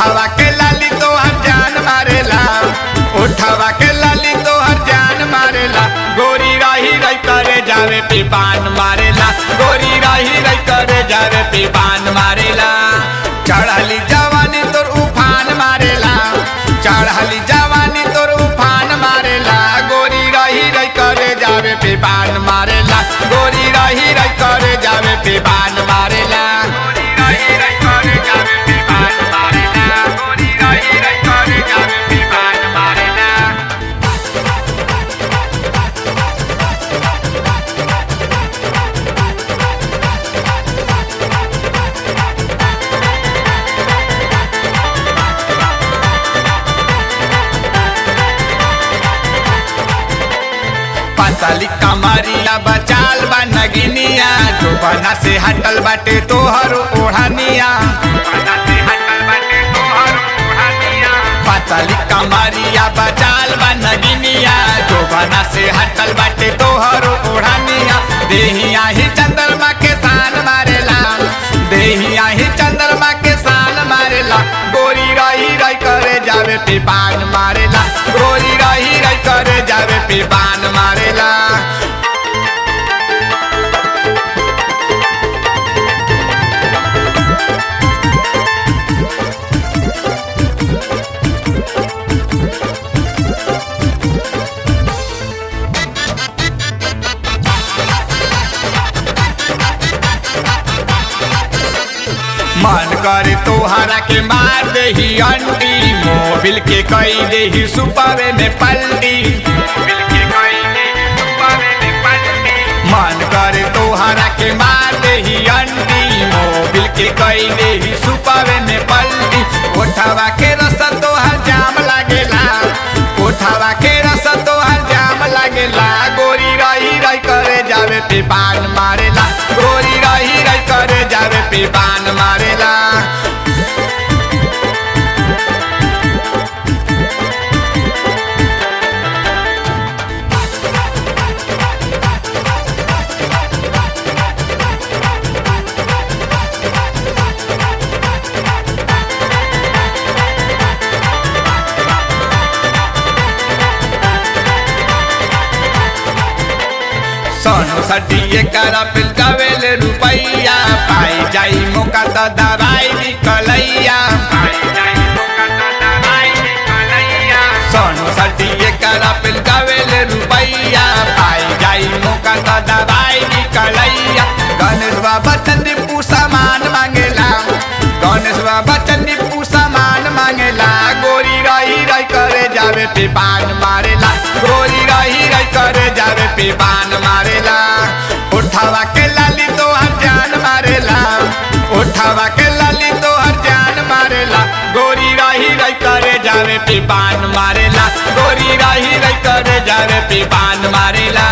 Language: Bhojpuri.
उठावा के लाली तो हर जान मारेला, उठावा के लाली तो हर जान मारेला। गोरी रही रही करे जावे पे बान मारेला, गोरी रही रही करे जावे पे बान मारेला। चढ़ली जवानी तोर उफान मारेला, चढ़ली जवानी तोर उफान मारेला। गोरी रही रही करे जावे पे बान मारेला, गोरी रही रही करे जावे पे बान मारेला। गोरी रही रही करे जावे पे बान मारेला, गोरी रही रही करे जावे पे बान मारेला। पतली कमरिया बचाल बा नगिनिया, जोबना से हटल बाटे तोहर ओढ़निया, पतली कमरिया बचाल बा नगिनिया, जोबना से हटल बाटे तोहर ओढ़निया। देहिया ही चंद्रमा के सान मारेला, देहिया ही चंद्रमा के सान मारेला। गोरी रही रही करे जावे पे बान मारेला, गोरी रही रही करे जावे पे बान मारेला। मन करे तोहरा के मार देही अंडी, मोबिल के कई देही सुपावे में पलटी, मन करे तोहरा के मार देही अंडी, मोबिल के कई देही सुपावे में पलटी। उठावा के रस तोहर जाम लागेला, उठावा के रस तोहर जाम लागेला। गोरी रही रही करे जावे पे बान मारेला, गोरी रही रही करे जावे पे बान मारेला। सोनू सटिए करा पिल गवेल रुपैया, पाई जाई मौका तो दवाई निकलैया, सोनू सटिए करा पिल गवेल रुपैया, पाई जाई मौका तो दवाई निकलैया। गणेश बाबा चंदीपू सामान मांगेला, गणेश बाबा चंदीपू सामान मांगेला। गोरी रही रही करे जावे पे बान मारेला, गोरी रही रही करे जावे पे बान मारेला। उठावा के लाली तो हर जान मारेला, उठावा के लाली तो हर जान मारेला। गोरी रही रही करे जावे पे बान मारेला, गोरी रही रही करे जावे पे बान मारेला।